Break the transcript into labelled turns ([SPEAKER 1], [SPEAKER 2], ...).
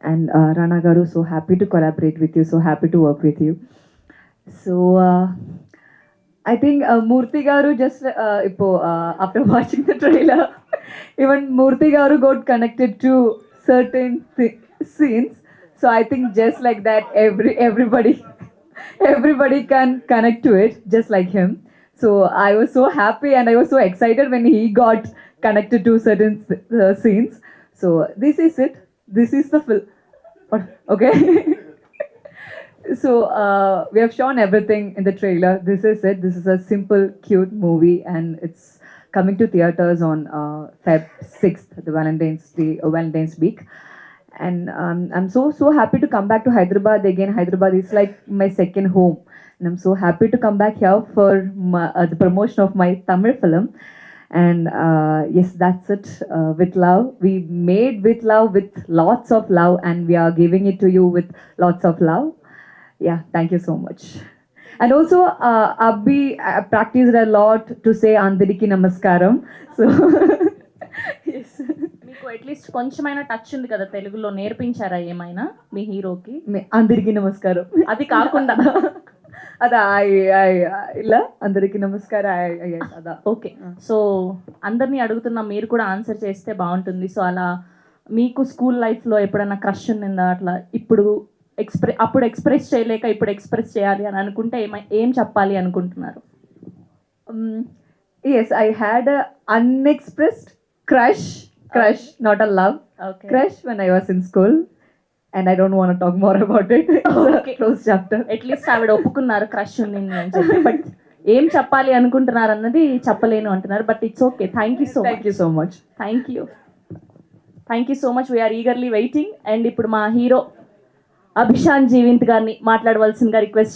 [SPEAKER 1] And Rana Garu, so happy to collaborate with you, so happy to work with you. So I think Murthy Garu just after watching the trailer, even Murthy Garu got connected to certain scenes. So I think just like that, everybody can connect to it, just like him. So I was so happy and I was so excited when he got connected to certain scenes. So this is it. This is the film. Okay. So we have shown everything in the trailer. This is it. This is a simple, cute movie, and it's coming to theaters on Feb 6th, the Valentine's week. And I'm so happy to come back to Hyderabad again. Hyderabad is like my second home, and I'm so happy to come back here for the promotion of my Tamil film. And yes, that's it. With love, we made with love, with lots of love, and we are giving it to you with lots of love. Yeah, thank you so much. And also, Abhi practiced a lot to say Andariki Namaskaram. So, yes.
[SPEAKER 2] మీకు at least కొంచెమైనా touch ఉంది కదా తెలుగులో, నేర్పించారా ఏమైనా మీ హీరోకి?
[SPEAKER 1] అందరికీ నమస్కారం.
[SPEAKER 2] అది కాకుండా
[SPEAKER 1] అదా ఇలా అందరికీ నమస్కారం అదా.
[SPEAKER 2] ఓకే, సో అందరినీ అడుగుతున్నా, మీరు కూడా ఆన్సర్ చేస్తే బాగుంటుంది. సో అలా మీకు స్కూల్ లైఫ్లో ఎప్పుడైనా క్రష్ ఉందా అట్లా? ఇప్పుడు అప్పుడు ఎక్స్ప్రెస్ చేయలేక ఇప్పుడు ఎక్స్ప్రెస్ చేయాలి అని అనుకుంటే ఏం చెప్పాలి అనుకుంటున్నారు?
[SPEAKER 1] Yes, I had a unexpressed crush, not a love.
[SPEAKER 2] Okay.
[SPEAKER 1] Crush when I was in school, and I don't want to talk more about it. It's
[SPEAKER 2] Okay.
[SPEAKER 1] a closed chapter.
[SPEAKER 2] At least ఆవిడ ఒప్పుకున్నారు crush ఉంది అని చెప్పి, but ఏం చెప్పాలి అనుకుంటున్నారు అన్నది చెప్పలేను అంటున్నారు. But it's okay. Thank you so
[SPEAKER 1] Thank you so much.
[SPEAKER 2] Thank you so much. We are eagerly waiting. And ఇప్పుడు మా హీరో అభిషాన్ జీవింత్ గారిని మాట్లాడవలసిందిగా రిక్వెస్ట్